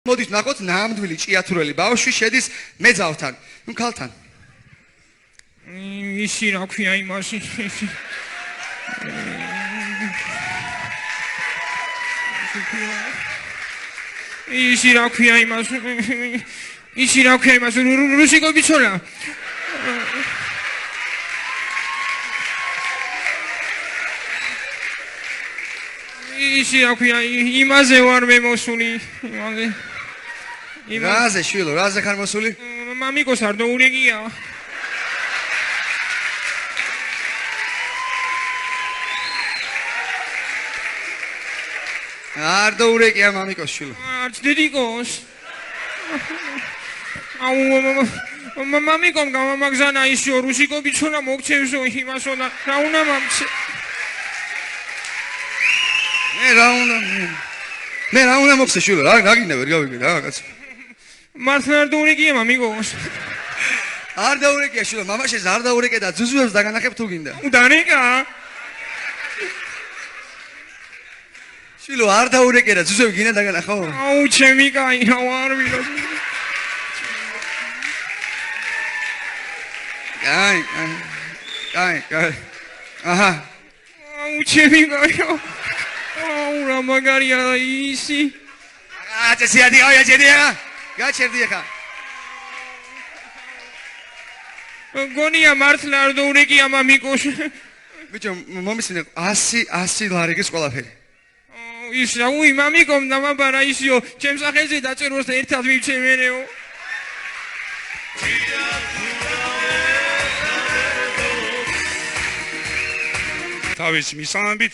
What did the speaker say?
მოდით ნახოთ ნამდვილი ჭიათურელი ბავშვი შედის მეძავთან. ნუ ქალთან. ისი რა ქვია იმას? ისი რა ქვია იმას? ისი რა ქვია იმას? რუსიკო ბიჭონა. ისი რა ქვია იმაზე ვარ მე მოსული იმაზე. რაზე შვილო, რაზე ხარ მოსული? მამიკოს არდოურეგია. არდოურეგია მამიკოს შვილო. არც დედიკოს. აუ მამიკომ გამამაგზანა ისო რუსიკო ბიჭონა მოგჩევსო იმასო და რა უნდა მომჩე. მე რა უნდა მოხსე შვილო, რა გაგინდა ვერ გავიგე რა კაცო. მართლა არდოურეგია მამიკოს. არდოურეგია შვილო, მამაშენს არდოურეგე და ძუძუებს დაგანახებ თუ გინდა. დანეკა. შვილო არდოურეგე და ძუძუები გინდა დაგანახო? აუ ჩემი კაი რა ვარ ვირო. კაი. აჰა. აუ ჩემი კაი. აუ რა მაგარია ისი. გაჩერდი ახლა. გონია მართლა არდოურეგია მამიკოს. ბიჭო, მომისმინე 100 ლარი გის ყველაფერი. ის რა უი მამიკომ დამაბარა ისიო, ჩემს სახელზე დაწეროს და ერთად მივჩემენეო. თავის მისამებით